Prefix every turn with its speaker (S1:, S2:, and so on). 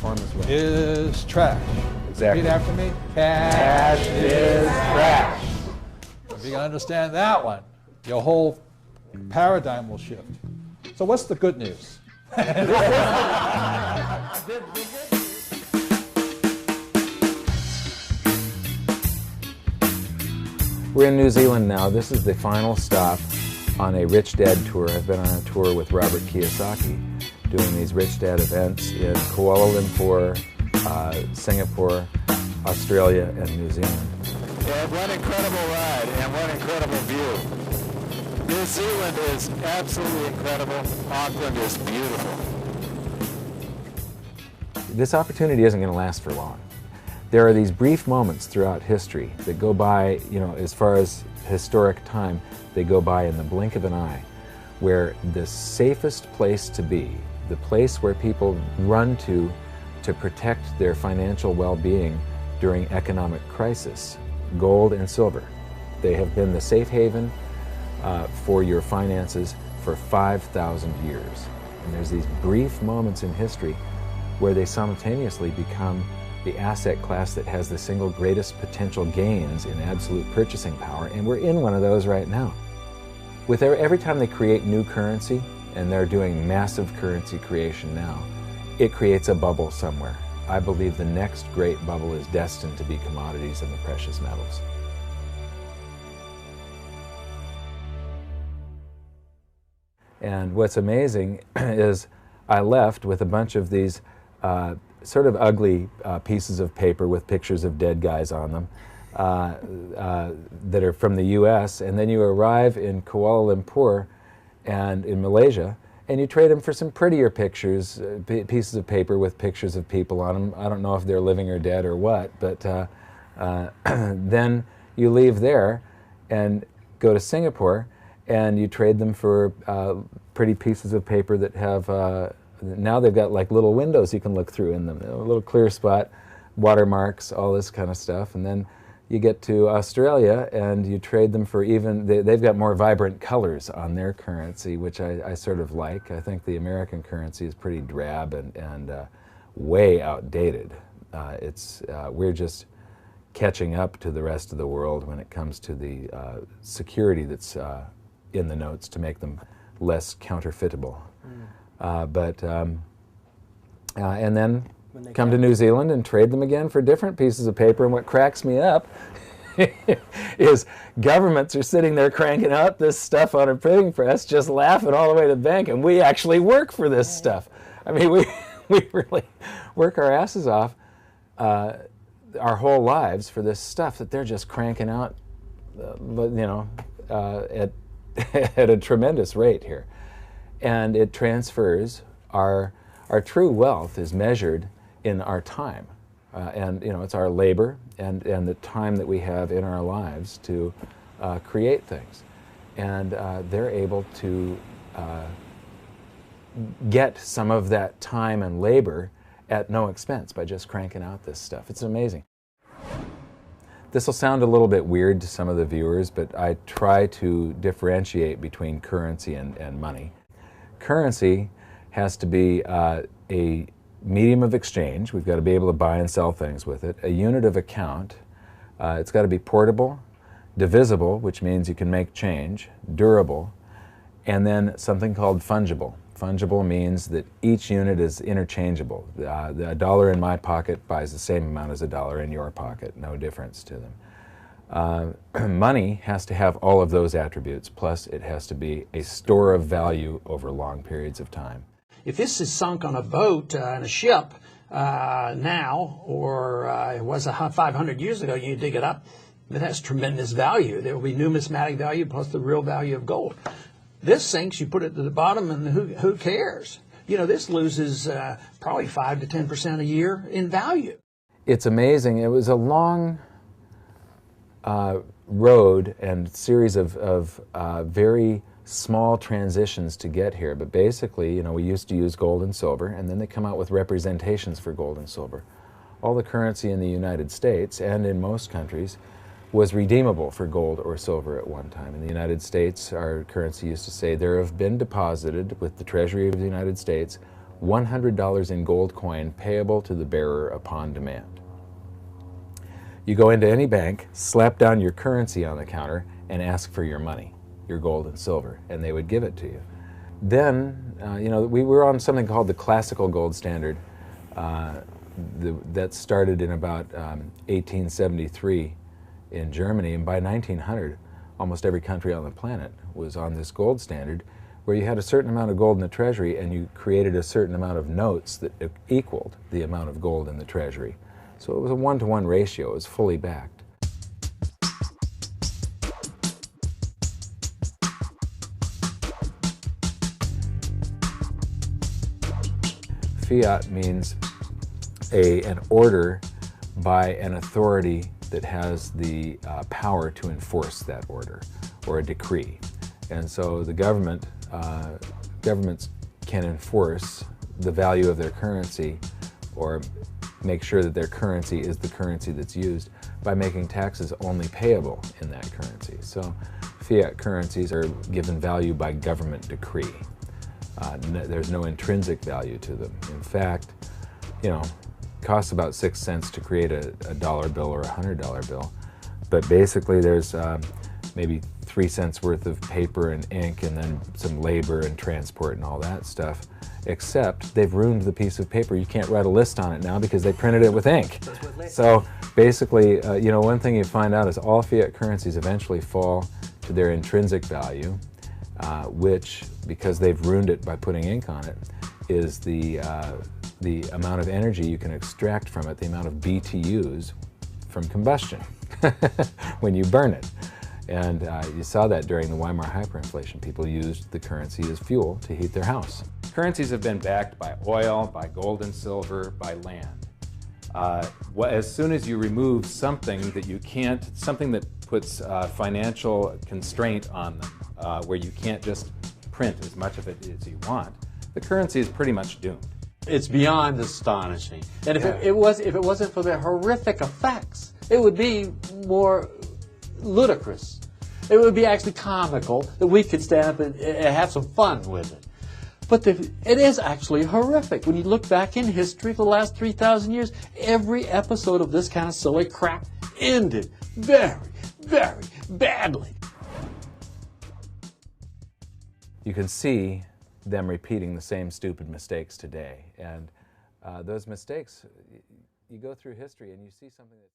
S1: form as well.
S2: Is trash.
S1: Exactly.
S2: Repeat after me.
S1: Cash is trash.
S2: If you can understand that one, your whole paradigm will shift. So what's the good news?
S1: We're in New Zealand now. This is the final stop on a Rich Dad tour. I've been on a tour with Robert Kiyosaki, doing these Rich Dad events in Kuala Lumpur, Singapore, Australia, and New Zealand.
S3: And what incredible ride and what incredible view. New Zealand is absolutely incredible. Auckland is beautiful.
S1: This opportunity isn't going to last for long. There are these brief moments throughout history that go by, you know, as far as historic time, they go by in the blink of an eye, where the safest place to be, the place where people run to protect their financial well-being during economic crisis, gold and silver. They have been the safe haven for your finances for 5,000 years. And there's these brief moments in history where they simultaneously become the asset class that has the single greatest potential gains in absolute purchasing power, and we're in one of those right now. With every time they create new currency, and they're doing massive currency creation now, it creates a bubble somewhere. I believe the next great bubble is destined to be commodities and the precious metals. And what's amazing is I left with a bunch of these sort of ugly pieces of paper with pictures of dead guys on them that are from the US, and then you arrive in Kuala Lumpur and in Malaysia, and you trade them for some prettier pictures, pieces of paper with pictures of people on them. I don't know if they're living or dead or what, but then you leave there and go to Singapore, and you trade them for pretty pieces of paper that have now they've got like little windows you can look through in them, a little clear spot, watermarks, all this kind of stuff. And then you get to Australia and you trade them for even, they've got more vibrant colors on their currency, which I sort of like. I think the American currency is pretty drab and way outdated. We're just catching up to the rest of the world when it comes to the security that's in the notes to make them less counterfeitable. And then come to New Zealand and trade them again for different pieces of paper. And what cracks me up is governments are sitting there cranking out this stuff on a printing press, just laughing all the way to the bank, and we actually work for this stuff. I mean, we really work our asses off our whole lives for this stuff that they're just cranking out, at a tremendous rate here. And it transfers our true wealth is measured in our time. And it's our labor and the time that we have in our lives to create things. And they're able to get some of that time and labor at no expense by just cranking out this stuff. It's amazing. This will sound a little bit weird to some of the viewers, but I try to differentiate between currency and money. Currency has to be a medium of exchange. We've got to be able to buy and sell things with it. A unit of account. It's got to be portable, divisible, which means you can make change, durable, and then something called fungible. Fungible means that each unit is interchangeable. A dollar in my pocket buys the same amount as a dollar in your pocket, no difference to them. Money has to have all of those attributes, plus it has to be a store of value over long periods of time.
S4: If this is sunk on a boat in a ship now, or it was 500 years ago, you dig it up, it has tremendous value. There will be numismatic value plus the real value of gold. This sinks, you put it to the bottom, and who cares? This loses probably 5 to 10% a year in value.
S1: It's amazing. It was a long road and series of very small transitions to get here. But basically, we used to use gold and silver, and then they come out with representations for gold and silver. All the currency in the United States and in most countries was redeemable for gold or silver at one time. In the United States, our currency used to say there have been deposited with the Treasury of the United States $100 in gold coin payable to the bearer upon demand. You go into any bank, slap down your currency on the counter, and ask for your money, your gold and silver, and they would give it to you. Then, we were on something called the classical gold standard that started in about 1873 in Germany, and by 1900, almost every country on the planet was on this gold standard, where you had a certain amount of gold in the treasury and you created a certain amount of notes that equaled the amount of gold in the treasury. So it was a one-to-one ratio. It was fully backed. Fiat means an order by an authority that has the power to enforce that order, or a decree. And so the governments can enforce the value of their currency, or make sure that their currency is the currency that's used, by making taxes only payable in that currency. So fiat currencies are given value by government decree. There's no intrinsic value to them. In fact, it costs about 6 cents to create a dollar bill or a $100 bill, but basically there's maybe 3 cents worth of paper and ink, and then some labor and transport and all that stuff, except they've ruined the piece of paper. You can't write a list on it now because they printed it with ink. So basically, one thing you find out is all fiat currencies eventually fall to their intrinsic value, which, because they've ruined it by putting ink on it, is the amount of energy you can extract from it, the amount of BTUs from combustion when you burn it. And you saw that during the Weimar hyperinflation. People used the currency as fuel to heat their house.
S5: Currencies have been backed by oil, by gold and silver, by land. As soon as you remove something that puts financial constraint on them, where you can't just print as much of it as you want, the currency is pretty much doomed.
S6: It's beyond astonishing. And if it wasn't for the horrific effects, it would be more ludicrous. It would be actually comical that we could stand up and have some fun with it. But it is actually horrific. When you look back in history for the last 3,000 years, every episode of this kind of silly crap ended very, very badly.
S1: You can see them repeating the same stupid mistakes today. And those mistakes, you go through history and you see something that